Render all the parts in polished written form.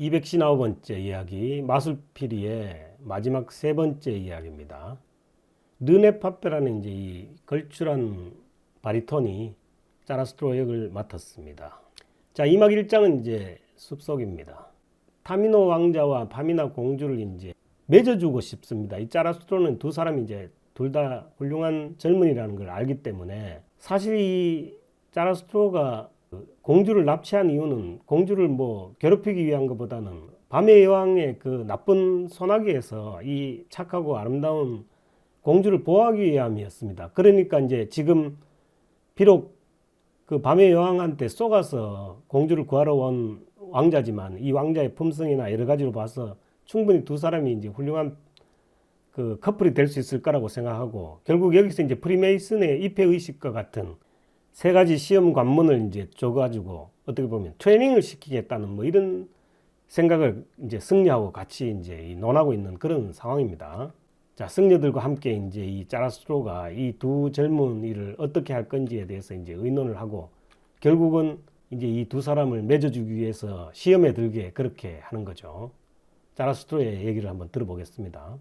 259번째 이야기, 마술피리의 마지막 세 번째 이야기입니다. 르네파페라는 이제 이 걸출한 바리톤이 자라스트로 역을 맡았습니다. 자, 2막 1장은 이제 숲속입니다. 타미노 왕자와 파미나 공주를 이제 맺어주고 싶습니다. 이 자라스트로는 두 사람이 이제 둘 다 훌륭한 젊은이라는 걸 알기 때문에 사실 이 자라스트로가 공주를 납치한 이유는 공주를 뭐 괴롭히기 위한 것보다는 밤의 여왕의 그 나쁜 소나기에서 이 착하고 아름다운 공주를 보호하기 위함이었습니다. 그러니까 이제 지금 비록 그 밤의 여왕한테 쏘가서 공주를 구하러 온 왕자지만 이 왕자의 품성이나 여러 가지로 봐서 충분히 두 사람이 이제 훌륭한 그 커플이 될 수 있을 거라고 생각하고, 결국 여기서 이제 프리메이슨의 입회 의식과 같은 세 가지 시험 관문을 이제 줘가지고 어떻게 보면 트레이닝을 시키겠다는 뭐 이런 생각을 이제 승려하고 같이 이제 논하고 있는 그런 상황입니다. 자, 승려들과 함께 이제 이 자라스트로가 이 두 젊은이를 어떻게 할 건지에 대해서 이제 의논을 하고, 결국은 이제 이 두 사람을 맺어주기 위해서 시험에 들게 그렇게 하는 거죠. 자라스트로의 얘기를 한번 들어보겠습니다.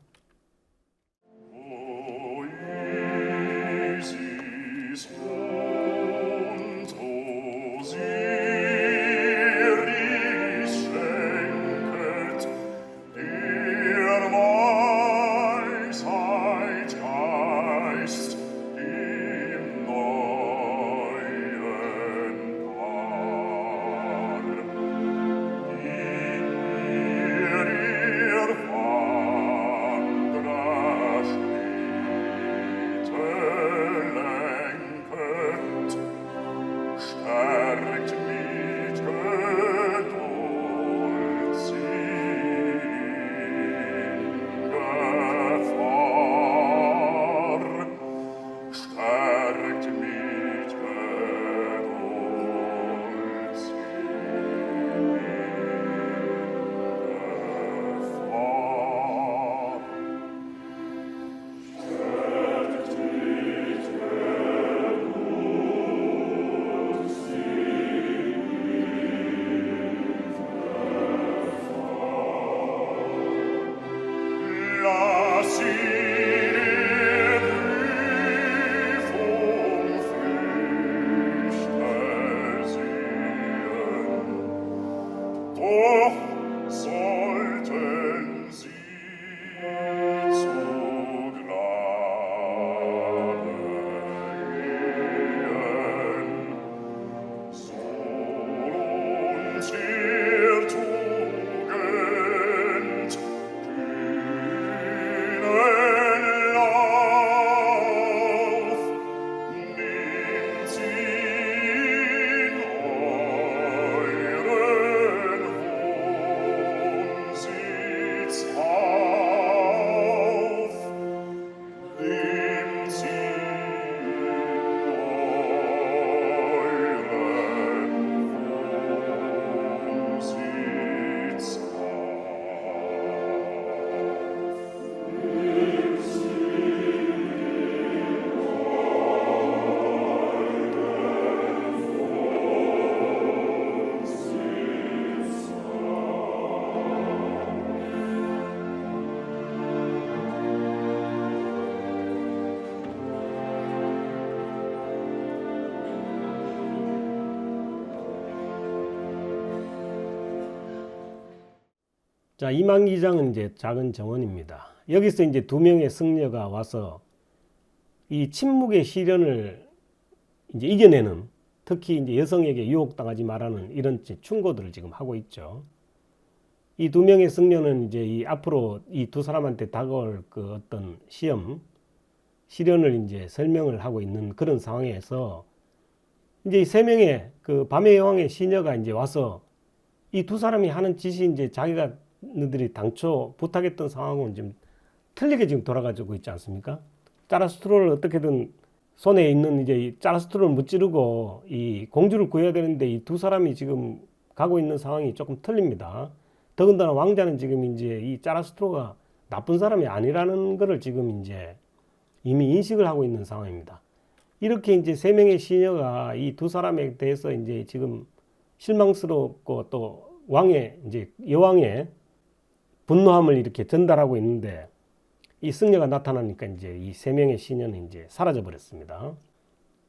자, 2막 2장은 이제 작은 정원입니다. 여기서 이제 두 명의 승려가 와서 이 침묵의 시련을 이제 이겨내는, 특히 이제 여성에게 유혹당하지 말라는 이런 충고들을 지금 하고 있죠. 이 두 명의 승려는 이제 이 앞으로 이 두 사람한테 다가올 그 어떤 시련을 이제 설명을 하고 있는 그런 상황에서 이제 이 세 명의 그 밤의 여왕의 시녀가 이제 와서 이 두 사람이 하는 짓이 이제 자기가 너들이 당초 부탁했던 상황은 좀 틀리게 지금 돌아가지고 있지 않습니까? 자라스트로를 어떻게든 손에 있는 이제 이 자라스트로를 무찌르고 이 공주를 구해야 되는데 이 두 사람이 지금 가고 있는 상황이 조금 틀립니다. 더군다나 왕자는 지금 이제 이 자라스트로가 나쁜 사람이 아니라는 것을 지금 이제 이미 인식을 하고 있는 상황입니다. 이렇게 이제 세 명의 시녀가 이 두 사람에 대해서 이제 지금 실망스럽고 또 왕의 이제 여왕의 분노함을 이렇게 전달하고 있는데 이 승려가 나타나니까 이제 이 세 명의 시녀는 이제 사라져 버렸습니다.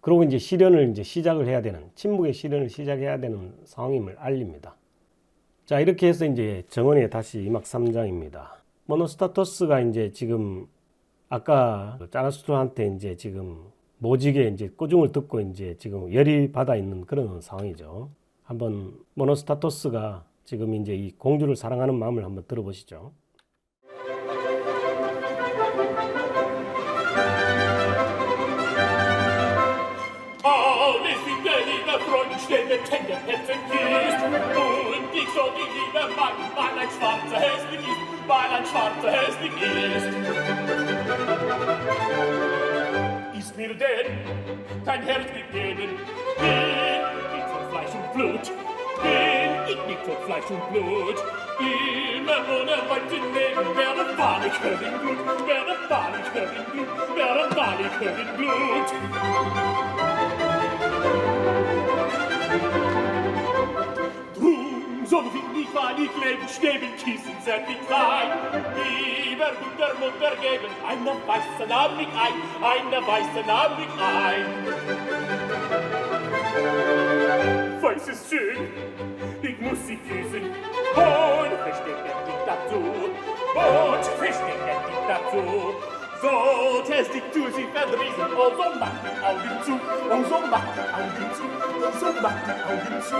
그리고 이제 시련을 이제 시작을 해야 되는 침묵의 시련을 시작해야 되는 상황임을 알립니다. 자, 이렇게 해서 이제 정원에 다시 2막 3장입니다. 모노스타토스가 이제 지금 아까 자라스트로한테 이제 지금 모직의 이제 꼬중을 듣고 이제 지금 열이 받아 있는 그런 상황이죠. 한번 모노스타토스가 지금 이제 이 공주를 사랑하는 마음을 한번 들어보시죠. Stelle Tender Hetzen gehst und ich soll die Liebe machen, weil ein schwarzer hässlich ist, weil ein schwarzer hässlich ist. Ist mir denn kein Herz gegeben, bin ich von Fleisch und Blut, bin ich nicht von Fleisch und Blut. Immer ohne im Leben werde wahrlich Blut, werde wahrlich Blut, werde wahrlich Blut. Drum so will ich wahrlich leben, stehen, kissen, set mich rein. Lieber Mutter geben, eine weiße nahm mich ein, eine weiße nahm mich ein. Weiß es schön, ich muss sie küssen, und verstecken dich dazu, und verstecken dich dazu. So test ich zu sie verdrießen, oh so mach die Augen zu, oh so mach die Augen zu, oh so mach die Augen zu.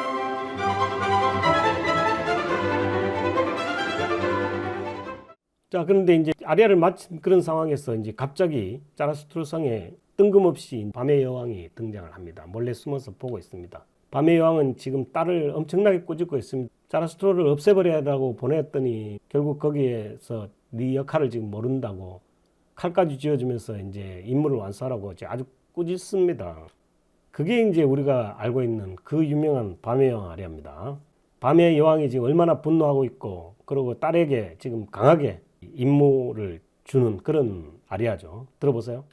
자, 그런데 이제 아리아를 마친 그런 상황에서 이제 갑자기 자라스트로 성에 뜬금없이 밤의 여왕이 등장을 합니다. 몰래 숨어서 보고 있습니다. 밤의 여왕은 지금 딸을 엄청나게 꼬집고 있습니다. 자라스트로를 없애버려야라고 보냈더니 결국 거기에서 네 역할을 지금 모른다고 칼까지 쥐어주면서 이제 임무를 완수하라고 아주 꾸짖습니다. 그게 이제 우리가 알고 있는 그 유명한 밤의 여왕 아리아입니다. 밤의 여왕이 지금 얼마나 분노하고 있고, 그리고 딸에게 지금 강하게 임무를 주는 그런 아리아죠. 들어보세요.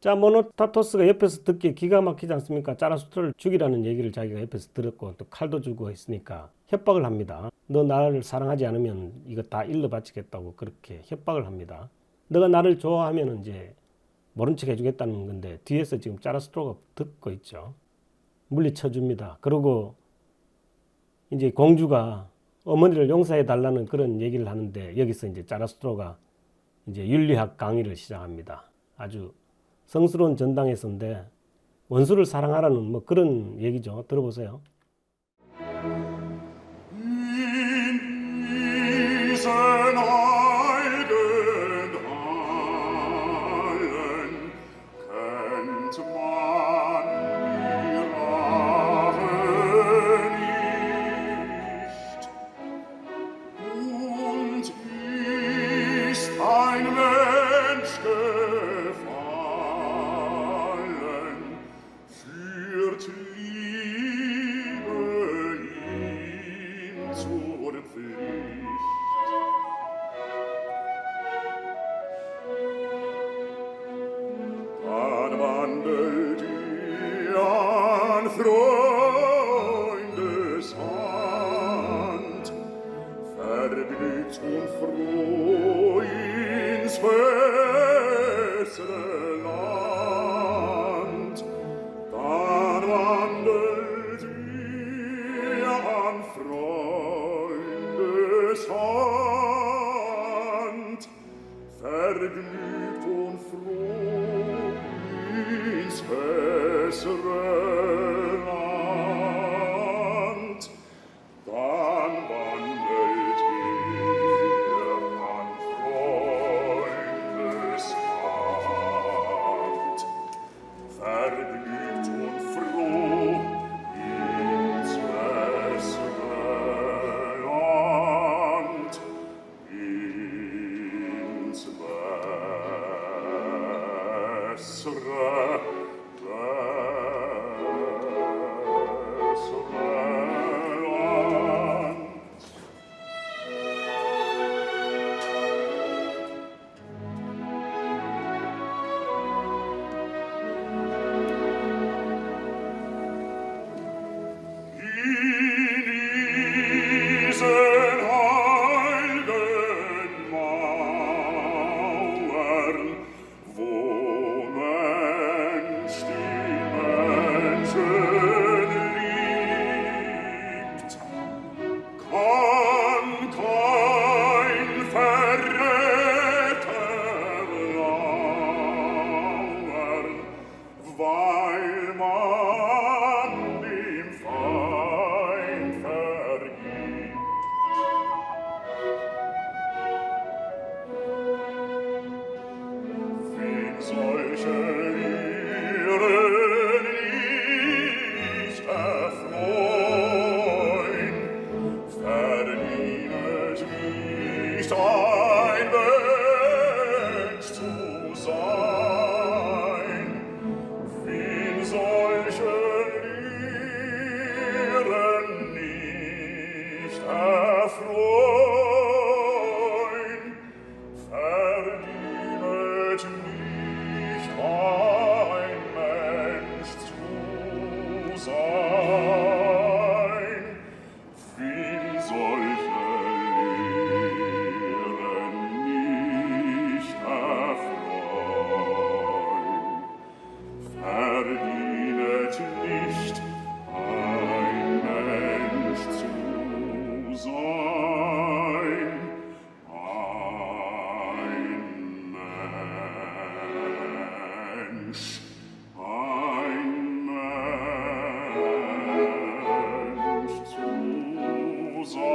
자, 모노타토스가 옆에서 듣기에 기가 막히지 않습니까? 자라스트로를 죽이라는 얘기를 자기가 옆에서 들었고 또 칼도 주고 했으니까 협박을 합니다. 너 나를 사랑하지 않으면 이거 다 일러 바치겠다고 그렇게 협박을 합니다. 너가 나를 좋아하면 이제 모른 척 해주겠다는 건데 뒤에서 지금 자라스트로가 듣고 있죠. 물리쳐 줍니다. 그리고 이제 공주가 어머니를 용서해 달라는 그런 얘기를 하는데 여기서 이제 자라스트로가 이제 윤리학 강의를 시작합니다. 아주 성스러운 전당에서인데 원수를 사랑하라는 뭐 그런 얘기죠. 들어보세요. In diesen heiligen Hallen kennt man die Rache nicht. Und ist ein Mensch gefallen, führt Liebe ihn zur Pflicht. Dann wandelt ihr an Freundeshand, vergnügt und froh ins bessere Land. Dann wandelt ihr an Freundeshand, vergnügt und froh ins bessere Land. Dann wandelt ihr an Freundeshand, vergnügt und froh ins bessere Land, ins bessere Land. In diesen heiligen Mauern, wo Mensch die Menschen liebt, kann kein Verräter lauern, weil man dem Feind vergibt. Wen solche Lehren nicht erfreuen, verdient nicht ein Mensch zu sein. Wen solche Lehren nicht erfreuen, verdient nicht ein Mensch zu sein. Wen solche Lehren nicht erfreuen, verdient nicht ein Mensch zu sein. Ein Mensch zu sein.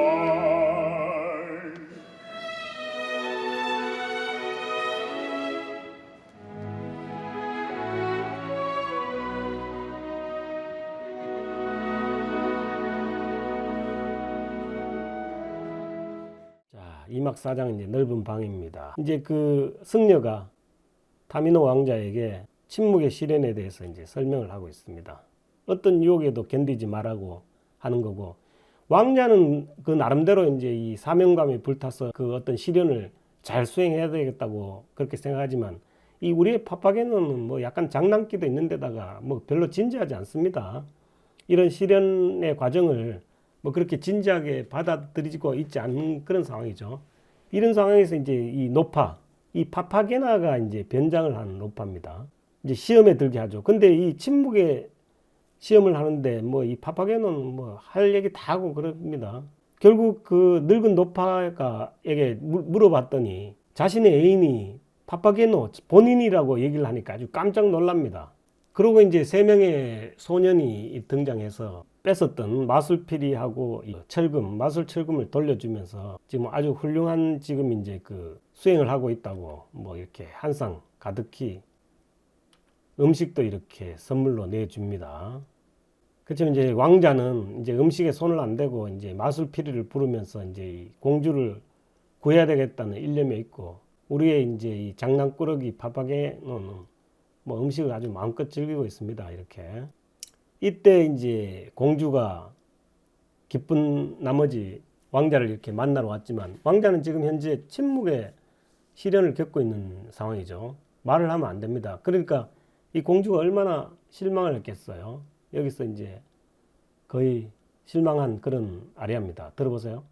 자, 2막 4장은 이제 넓은 방입니다. 이제 그 승려가 타미노 왕자에게 침묵의 시련에 대해서 이제 설명을 하고 있습니다. 어떤 유혹에도 견디지 말라고 하는 거고, 왕자는 그 나름대로 이제 이 사명감에 불타서 그 어떤 시련을 잘 수행해야 되겠다고 그렇게 생각하지만, 이 우리의 파파게노는 뭐 약간 장난기도 있는 데다가 뭐 별로 진지하지 않습니다. 이런 실현의 과정을 뭐 그렇게 진지하게 받아들이고 있지 않은 그런 상황이죠. 이런 상황에서 이제 이 노파, 이 파파게나가 이제 변장을 하는 노파입니다. 이제 시험에 들게 하죠. 근데 이 침묵의 시험을 하는데 뭐 이 파파게노는 뭐 할 얘기 다 하고 그럽니다. 결국 그 늙은 노파가에게 물어봤더니 자신의 애인이 파파게노 본인이라고 얘기를 하니까 아주 깜짝 놀랍니다. 그러고 이제 세 명의 소년이 등장해서 뺏었던 마술피리하고 이 철금, 마술 철금을 돌려주면서 지금 아주 훌륭한 지금 이제 그 수행을 하고 있다고 뭐 이렇게 한상 가득히 음식도 이렇게 선물로 내줍니다. 그렇지만 이제 왕자는 이제 음식에 손을 안 대고 이제 마술피리를 부르면서 이제 이 공주를 구해야 되겠다는 일념에 있고, 우리의 이제 이 장난꾸러기 파파게노는 뭐 음식을 아주 마음껏 즐기고 있습니다. 이렇게. 이때 이제 공주가 기쁜 나머지 왕자를 이렇게 만나러 왔지만, 왕자는 지금 현재 침묵의 시련을 겪고 있는 상황이죠. 말을 하면 안 됩니다. 그러니까 이 공주가 얼마나 실망을 했겠어요. 여기서 이제 거의 실망한 그런 아리아입니다. 들어보세요.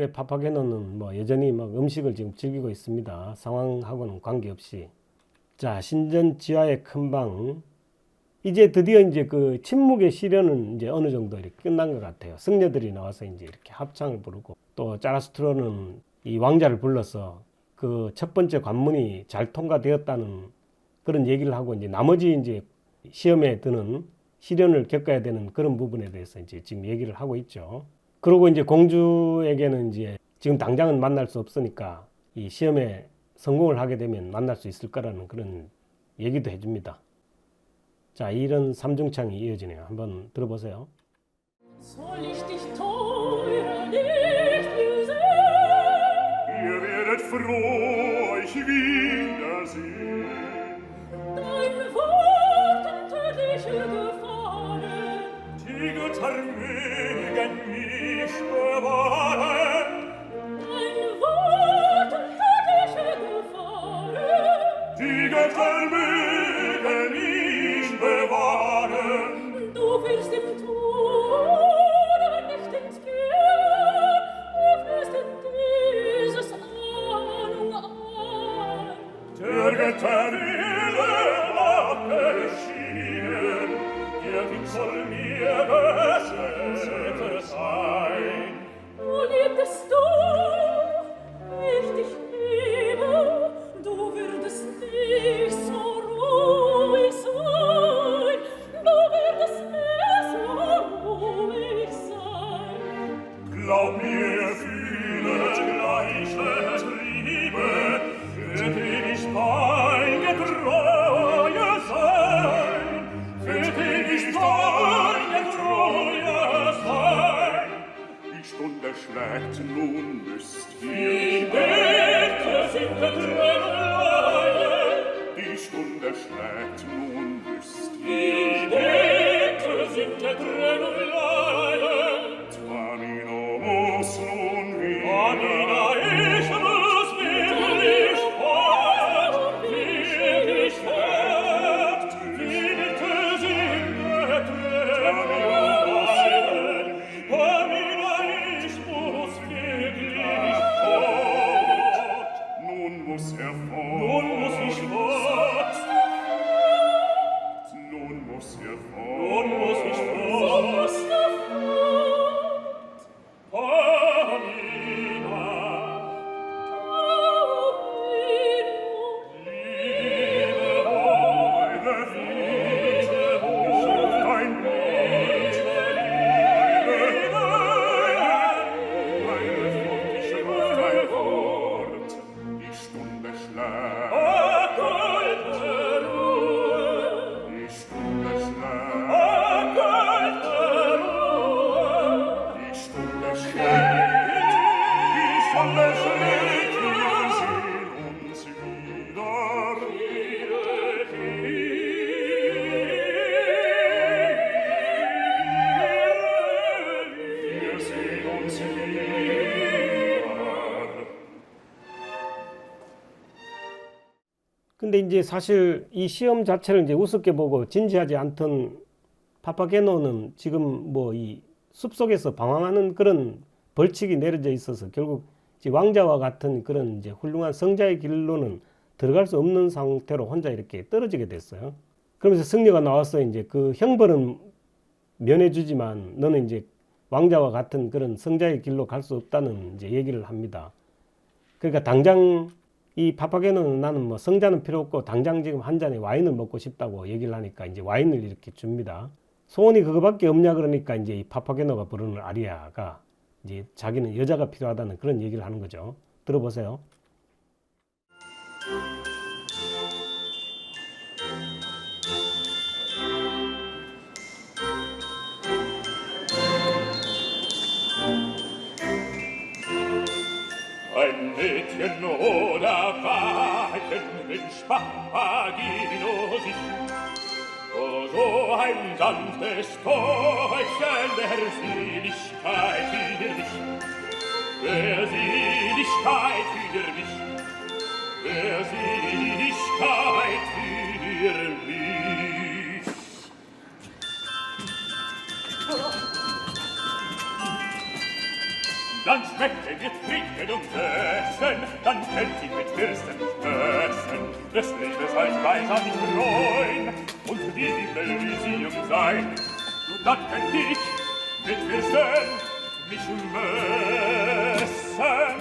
우리의 파파게노는 뭐 여전히 막 음식을 지금 즐기고 있습니다. 상황하고는 관계없이. 자, 신전지하의 큰방. 이제 드디어 이제 그 침묵의 시련은 이제 어느 정도 이렇게 끝난 것 같아요. 승려들이 나와서 이제 이렇게 합창을 부르고 또 자라스트로는 이 왕자를 불러서 그 첫 번째 관문이 잘 통과되었다는 그런 얘기를 하고 이제 나머지 이제 시험에 드는 시련을 겪어야 되는 그런 부분에 대해서 이제 지금 얘기를 하고 있죠. 그리고 이제 공주에게는 이제 지금 당장은 만날 수 없으니까 이 시험에 성공을 하게 되면 만날 수 있을 거라는 그런 얘기도 해줍니다. 자, 이런 삼중창이 이어지네요. 한번 들어보세요. Soll ich dich teurer nicht mehr sehen? Ihr werdet froh euch wiedersehen. Dein Worten tödliche Gefahren, Die Götter mögen mich bewahren. dein Worten tödliche Gefahren, Die Götter mögen mich bewahren. du wirst im Tode nicht entgehen, du wirst in dieses Ahnung an. Der Götter Wille abgeschieden, der Wind soll mir Gesetze sein. Wo liebtest du, ich dich liebe, du würdest nicht so ruhig sein, du würdest nicht so ruhig sein. Glaub mir, fühlet gleiche Triebe, für den ich deine Treue sein, für den ich deine Treue sein. Die Stunde schlägt, nun müsst ihr Bete sind Tränen, Die Stunde schlägt, nun müsst die Bete sind Tränen, Tamino muss nun Amina, wieder. ich muss wirklich fort, wirklich fort, wie bitte sind Tränen, Amina, ich muss wirklich fort, Nun muss er fort. nun muss ich fort, Nun muss er fort. nun muss ich fort, Amina, Meine Friede, dein Blut, meine Flucht, ich ruf dein Wort. Die Stunde schlägt, die Stunde schlägt, die Stunde schlägt, die Stunde schlägt, wir sehen uns wieder. Wir sehen uns wieder. 근데 이제 사실 이 시험 자체를 이제 우습게 보고 진지하지 않던 파파게노는 지금 뭐 이 숲속에서 방황하는 그런 벌칙이 내려져 있어서 결국 이제 왕자와 같은 그런 이제 훌륭한 성자의 길로는 들어갈 수 없는 상태로 혼자 이렇게 떨어지게 됐어요. 그러면서 승려가 나와서 이제 그 형벌은 면해주지만 너는 이제 왕자와 같은 그런 성자의 길로 갈 수 없다는 이제 얘기를 합니다. 그러니까 당장 이 파파게노는 나는 뭐 성자는 필요 없고 당장 지금 한 잔의 와인을 먹고 싶다고 얘기를 하니까 이제 와인을 이렇게 줍니다. 소원이 그거밖에 없냐 그러니까 이제 이 파파게노가 부르는 아리아가 이제 자기는 여자가 필요하다는 그런 얘기를 하는 거죠. 들어보세요. Ein Mädchen oder Wagenmensch, Papageno sich, oh, so ein sanftes Täubchen der Seligkeit für mich, der Seligkeit für mich, der Seligkeit für mich. Dann schmeckte mir Falschspeiser mich freuen und wie im Elysium sein. Und dann könnt ich mit Fürsten mich messen.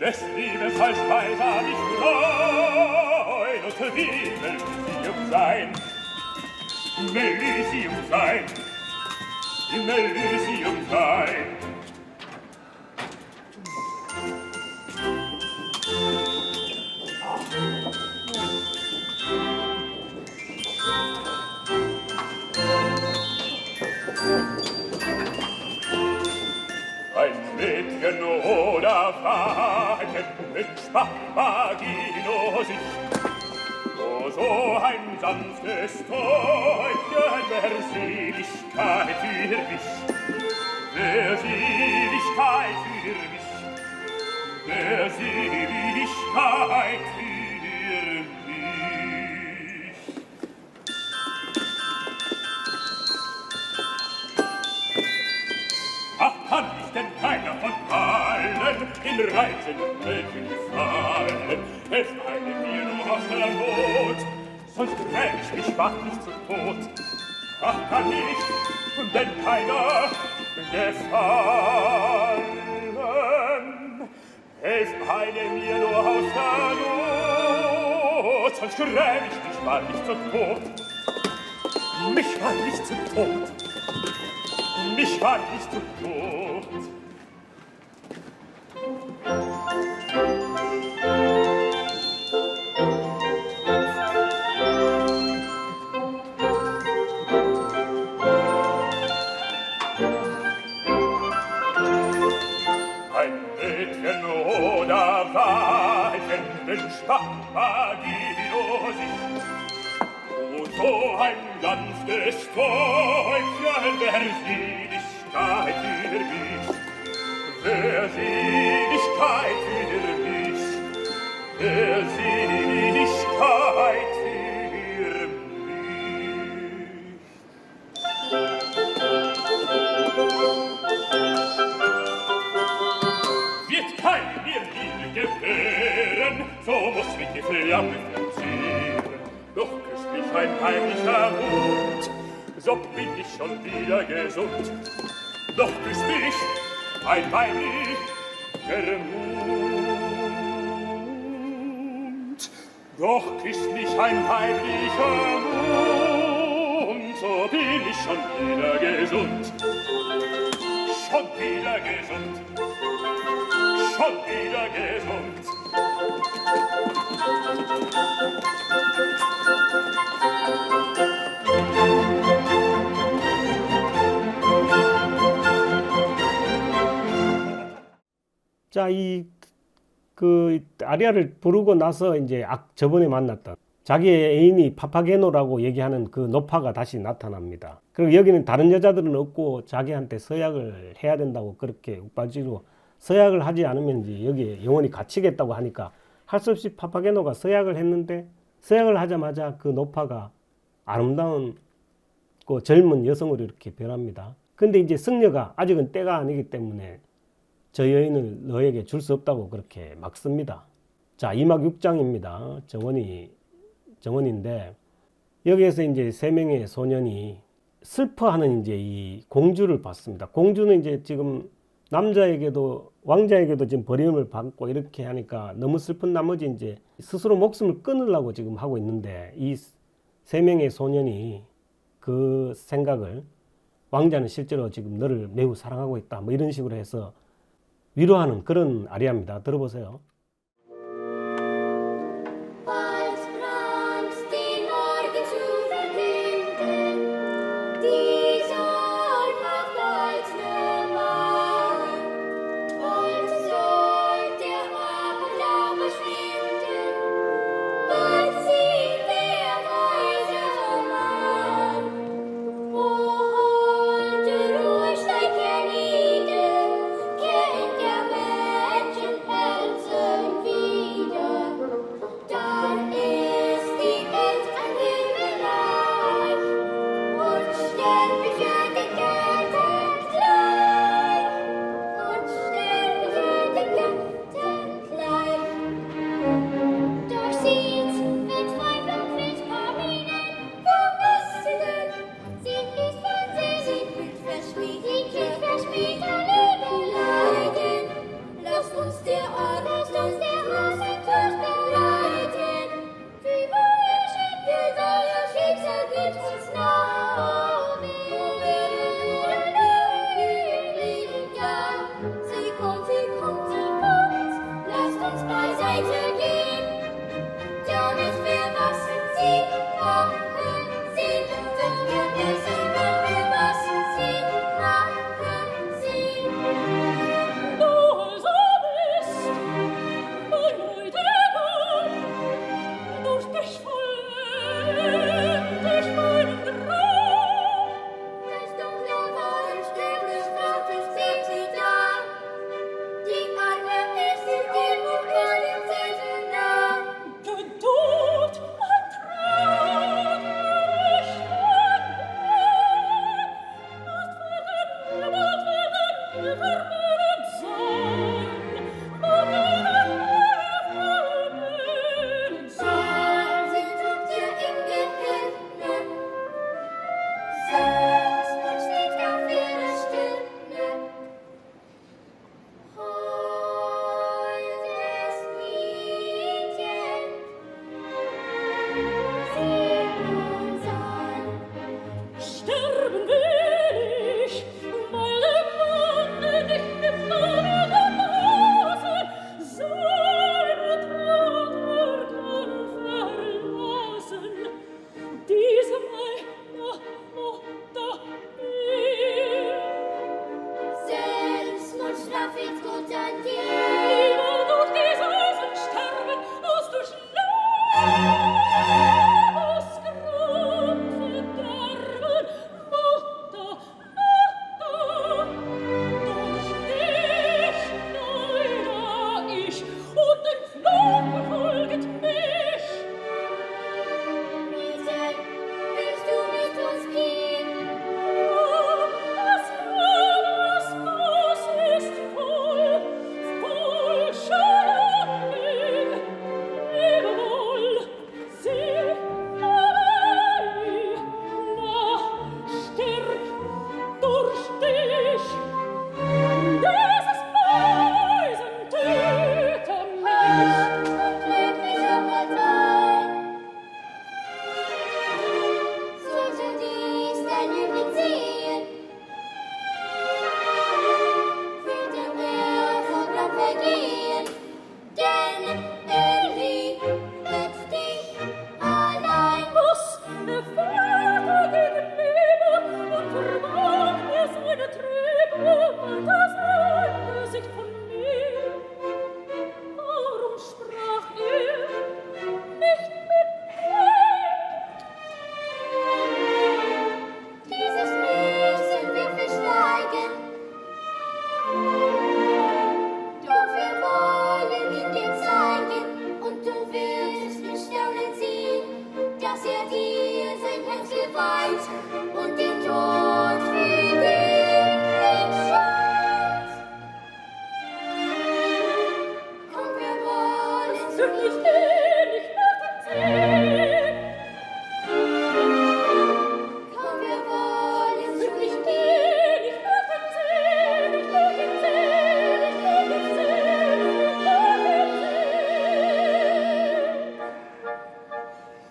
Des Liebes Falschspeiser mich freuen und wie im Elysium sein. Im Elysium sein. Im Elysium sein. Ein Mädchen oder Wagen mit Papagino sich, o so ein sanftes Täubchen, wer Seligkeit für mich, wer Seligkeit für mich, wer Seligkeit für mich. Ach, kann ich denn keiner von allen in reizenden Welten gefallen? Es eilt mir nur aus der Not, sonst gräb ich mich wahrlich zu Tod. Ach, kann ich denn keiner gefallen? Es eilt mir nur aus der Not, sonst gräb ich mich wahrlich zu Tod. Mich wahrlich zu Tod. Mich war nicht zu tot. Ein Mädchen oder Wagen, den Papagino sich, und so ein sanftes Täubchen, wer Seligkeit für mich, wer Seligkeit für mich, wer Seligkeit für mich. Wird keine mir Liebe gewähren, so muss mich die Flamme verzehren. Doch küsst mich ein heimlicher Mut, so bin ich schon wieder gesund. Doch küsst mich ein heimlicher Mut. Doch küsst mich ein heimlicher Mut, so bin ich schon wieder gesund. Schon wieder gesund. Schon wieder gesund. 자, 그 아리아를 부르고 나서 이제 저번에 만났던 자기의 애인이 파파게노라고 얘기하는 그 노파가 다시 나타납니다. 그리고 여기는 다른 여자들은 없고 자기한테 서약을 해야 된다고 그렇게 욱발지로 서약을 하지 않으면 이제 여기에 영원히 갇히겠다고 하니까 할 수 없이 파파게노가 서약을 했는데 서약을 하자마자 그 노파가 아름다운 그 젊은 여성으로 이렇게 변합니다. 근데 이제 승려가 아직은 때가 아니기 때문에 저 여인을 너에게 줄 수 없다고 그렇게 막 씁니다. 자, 2막 6장입니다. 정원인데 여기에서 이제 세 명의 소년이 슬퍼하는 이제 이 공주를 봤습니다. 공주는 이제 지금 남자에게도 왕자에게도 지금 버림을 받고 이렇게 하니까 너무 슬픈 나머지 이제 스스로 목숨을 끊으려고 지금 하고 있는데 이 세 명의 소년이 그 생각을 왕자는 실제로 지금 너를 매우 사랑하고 있다 뭐 이런 식으로 해서 위로하는 그런 아리아입니다. 들어보세요. Als Franz den Morgen zu verkünden, die Sonne auf goldene Bahn, bald soll der Abendlaub verschwinden, bald singt der weise Mann. O holde Ruhe, steig hernieder, kennt der Menschen Herzen machen sie, sind wir wissen, wenn wir was sie machen sie. Du also bist mein Bräutigam, durch dich vollend ich meinen Traum. Das dunkle Wolkenstück des Wortes steht sie da. Die Arme ist sie dir und können sie so nah. Geduld, ein Traum, ich bald werden wir vermählt sein, bald werden wir vermählt sein. Sie tut dir im Gehirn. Selbstmord steht auf ihrer Stirne. Holdes Liedchen, sing uns an. Sterben will ich, weil der Mann nicht nimmer gemaßen seine Trauer kann verlassen. Diese meine Mutter mir. Selbstmord schlaf jetzt gut an dir. Lieber durch dieses Sterben als durch Lebensgrund verderben. Mutter, durch dich leider ich und den Fluch verfolget mich. Riesen, willst du mit uns gehen? Das Maß ist voll Schein. Lebe wohl, sieh dabei, na, stirb durch dich. Dieses Weisen töte mich. Und leg mich auf Altar. Sollte dies dein Liebling sehen, würde vor Gram vergehen, denn liebt dich allein. Was der Vater gegen Liebe und verbarg mir seine Träne und das Angesicht von mir. Warum sprach er nicht mit mir? Dieses müssen wir verschweigen. Doch wir wollen ihn dir zeigen, und du wirst mit Staunen sehen, dass er dir sein Herz geweiht und den Tod für dich entscheidet. Komm, wir wollen Wirklich den ich möchte sehen. komm, wir wollen Wirklich den ich möchte sehen. Ich möchte sehen, ich möchte sehen, ich möchte sehen.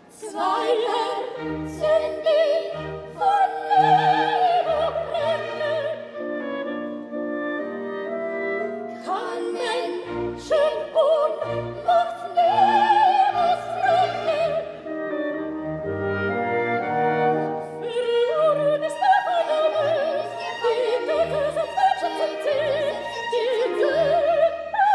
Zwei Herzen, die von Liebe brennen, kann Menschen Unmacht niemals trennen. Verloren ist der Verdammnis, die Götter sind Menschen zum Ziel, die Götter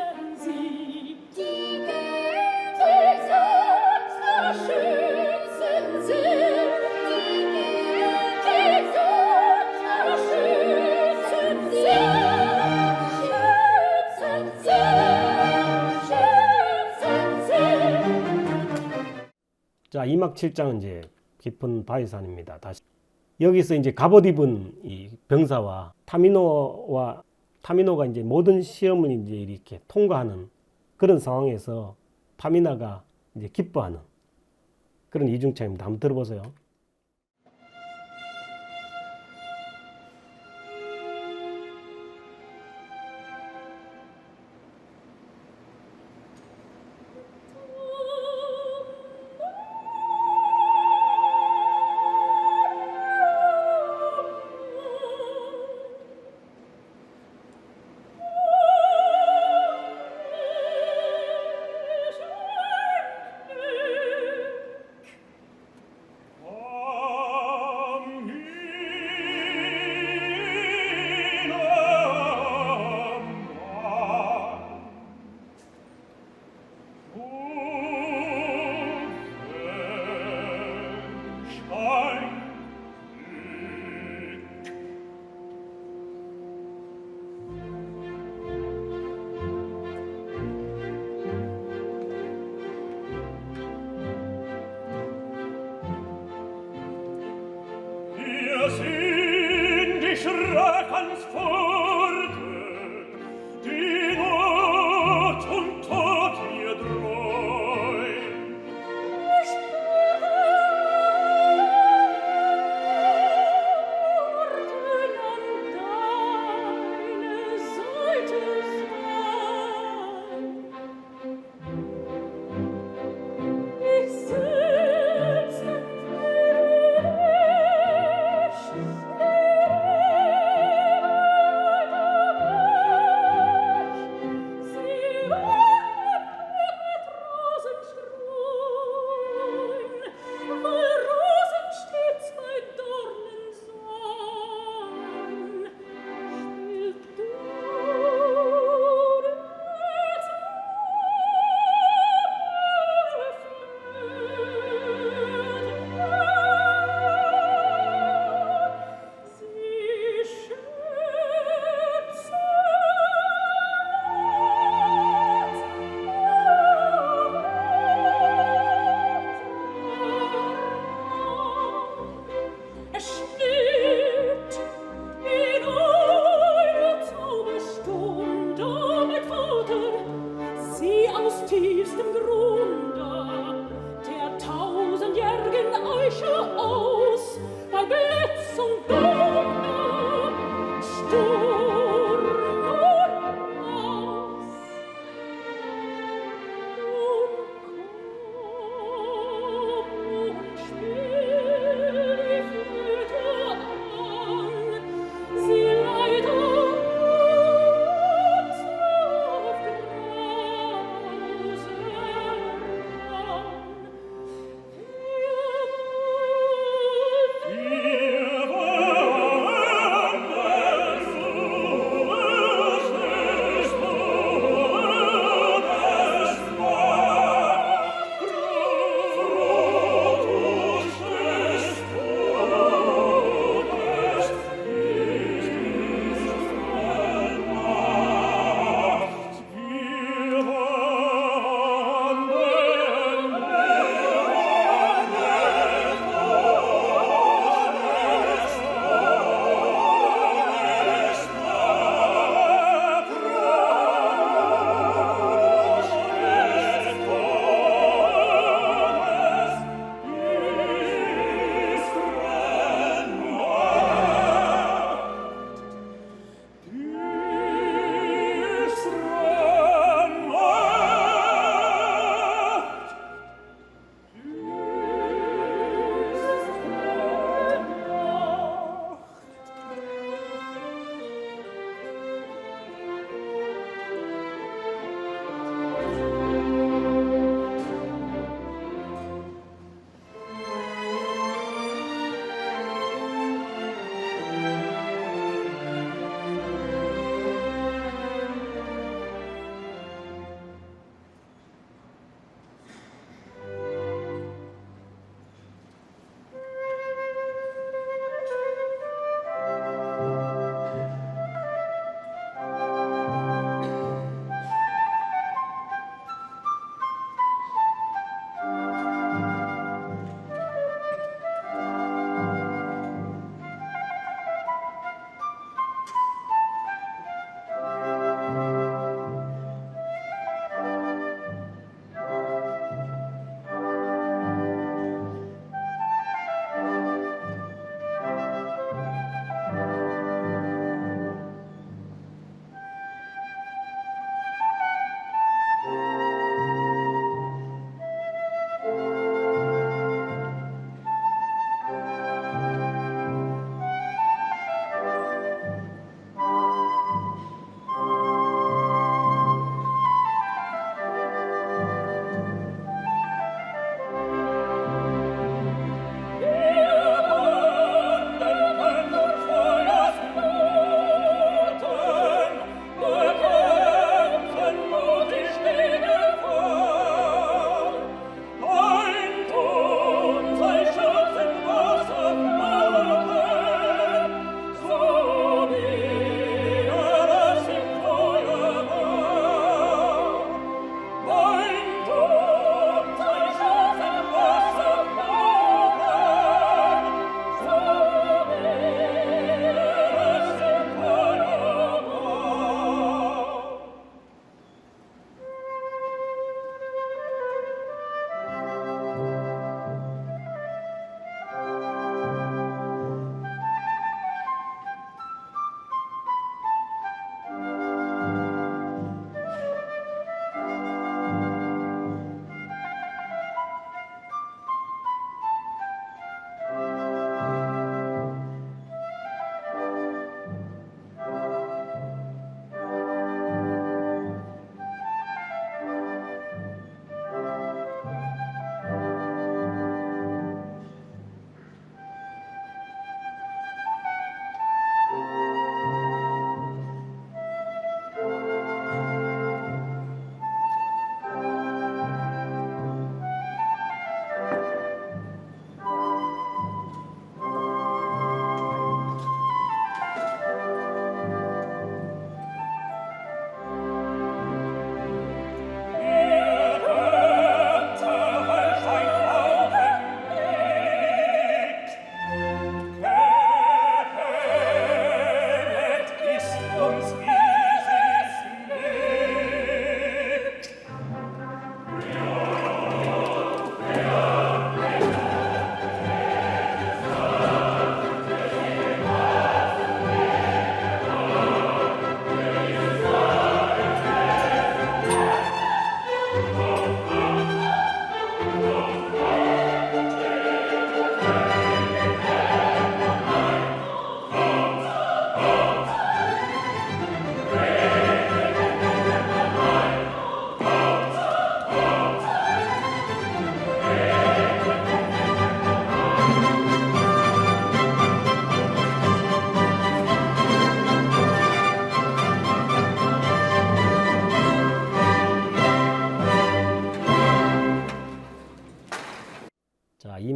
schützen sie. Die Götter schützen sie. Die Götter schützen sie. Schützen sie. 자, 2막 7장은 이제 깊은 바위산입니다. 다시 여기서 이제 갑옷 입은 이 병사와 타미노가 이제 모든 시험을 이제 이렇게 통과하는 그런 상황에서 파미나가 이제 기뻐하는 그런 이중창입니다. 한번 들어보세요.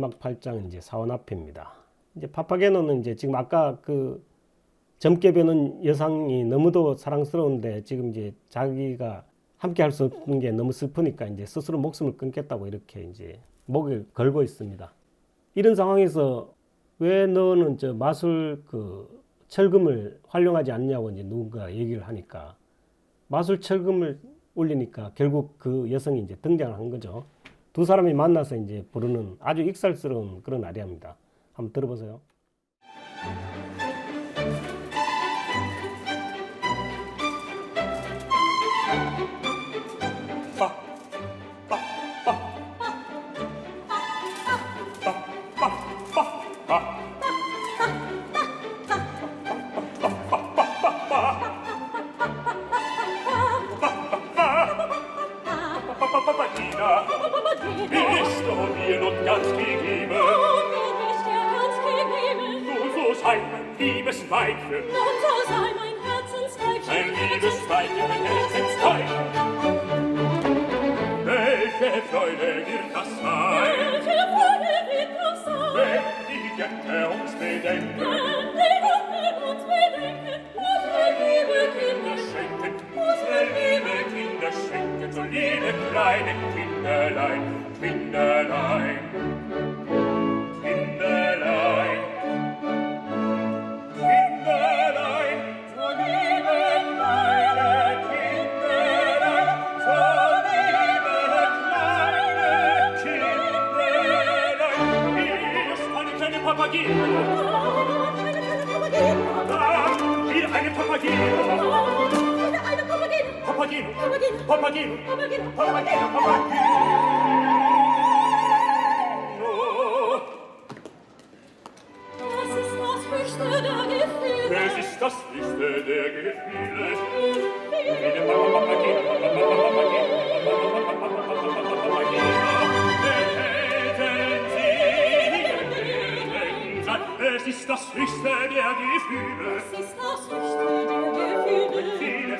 마지막 8장은 이제 사원 앞입니다. 이제 파파게노는 이제 지금 아까 그 젊게 배는 여상이 너무도 사랑스러운데 지금 이제 자기가 함께 할 수 없는 게 너무 슬프니까 이제 스스로 목숨을 끊겠다고 이렇게 이제 목을 걸고 있습니다. 이런 상황에서 왜 너는 저 마술 그 철금을 활용하지 않냐고 이제 누군가 얘기를 하니까 마술 철금을 올리니까 결국 그 여성이 이제 등장을 한 거죠. 두 사람이 만나서 이제 부르는 아주 익살스러운 그런 아리아입니다. 한번 들어보세요. Papagina, bist du mir noch ganz gegeben? Nun so sei mein liebes Weibchen, ein liebes Weibchen, mein Herzensteilchen. Welche Freude wird das sein, wenn die Götter uns bedenken? Unsere liebe Kinder schenken, so liebe kleine Kinderlein, Kinderlein, Kinderlein, Kinderlein, so liebe kleine Kinderlein, so liebe kleine Kinderlein. Hier ist eine kleine Papageno, da, wieder eine Papageno. Papageno, Papageno, Papageno, Papageno, Papageno. Es ist das höchste der Gefühle. Papageno, Papageno, Papageno, Papageno. Behälten Sie sein. Es ist das höchste der Gefühle. Viele,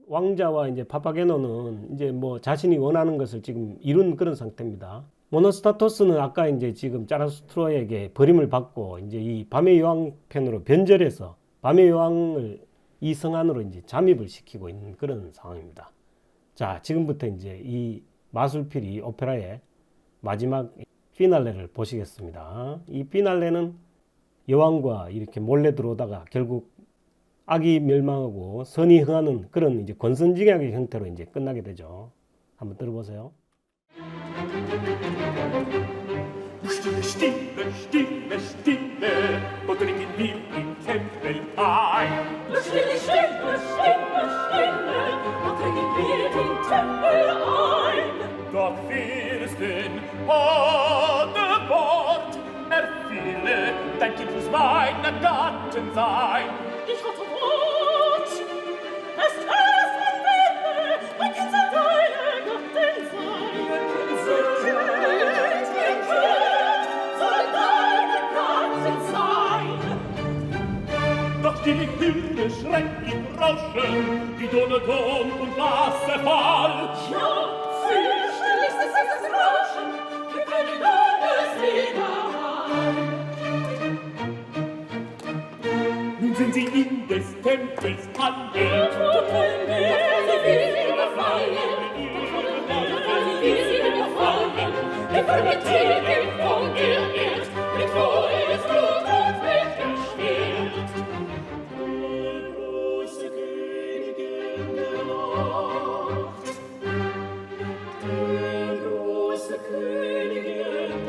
왕자와 이제 파파게노는 이제 뭐 자신이 원하는 것을 지금 이룬 그런 상태입니다. 모노스타토스는 아까 이제 지금 자라스트로에게 버림을 받고 이제 이 밤의 여왕 편으로 변절해서 밤의 여왕을 이 성안으로 이제 잠입을 시키고 있는 그런 상황입니다. 자, 지금부터 이제 이 마술피리 오페라의 마지막 피날레를 보시겠습니다. 이 피날레는 여왕과 이렇게 몰래 들어오다가 결국 악이 멸망하고 선이 흥하는 그런 이제 권선징악의 형태로 이제 끝나게 되죠. 한번 들어보세요. Stille, stille, stille, stille, wo dringen wir im Tempel ein? Stille, stille, stille, stille, wo dringen wir den Tempel ein? Dort wirsten ohne Wort erfülle, dein Kind muss mein Gatten sein. Ich hatte Wort, es ist mein Wille, mein Kind soll deine Gattin sein. Soll deine Gattin sein. Doch die Hymne schrecklich rauschen, wie Donnerton und Wasserfall. Ja, fürchterlich ist dieses Rauschen, wir können alles wiederhalten. Nun sind sie in des Tempels Handel. Doch wollen wir sie überfallen. Doch wollen wir sie überfallen. Wir wollen Tiere von der Erd, mit Feuer, Blut und mit dem Schwert. Die große Königin der Nacht, die große Königin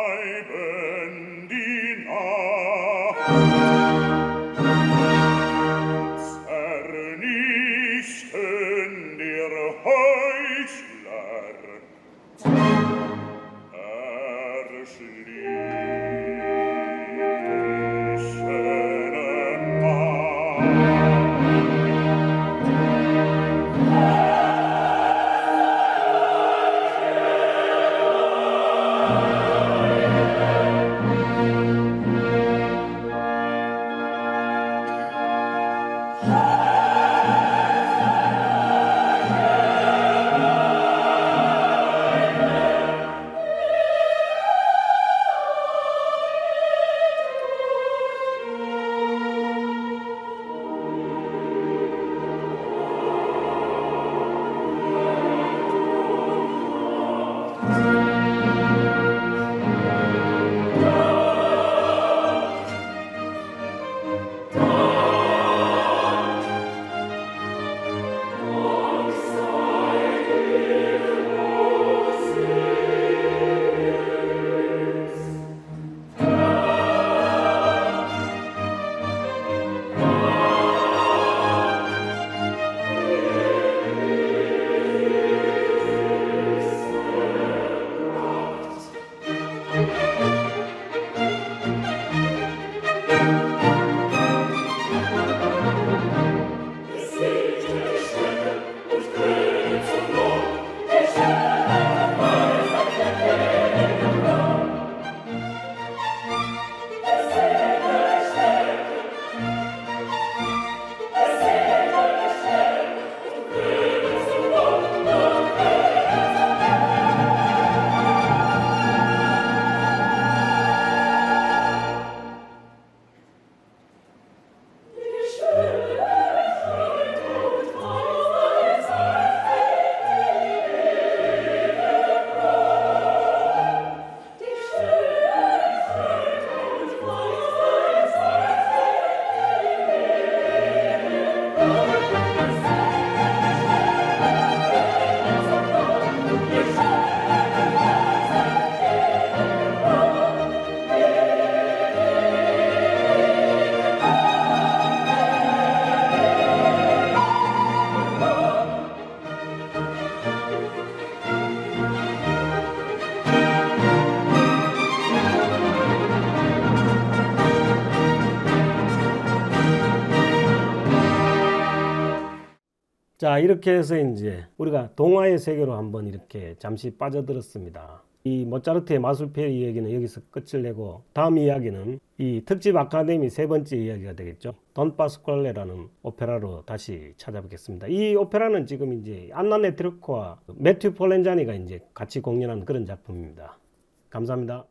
vertreiben die Nacht, zernichten der Heuchler, erschlichen 자, 이렇게 해서 이제 우리가 동화의 세계로 한번 이렇게 잠시 빠져들었습니다. 이 모차르트의 마술피에 이야기는 여기서 끝을 내고, 다음 이야기는 이 특집 아카데미 세 번째 이야기가 되겠죠. 돈 파스퀄레라는 오페라로 다시 찾아뵙겠습니다. 이 오페라는 지금 이제 안나 네트르코와 매튜 폴렌자니가 이제 같이 공연한 그런 작품입니다. 감사합니다.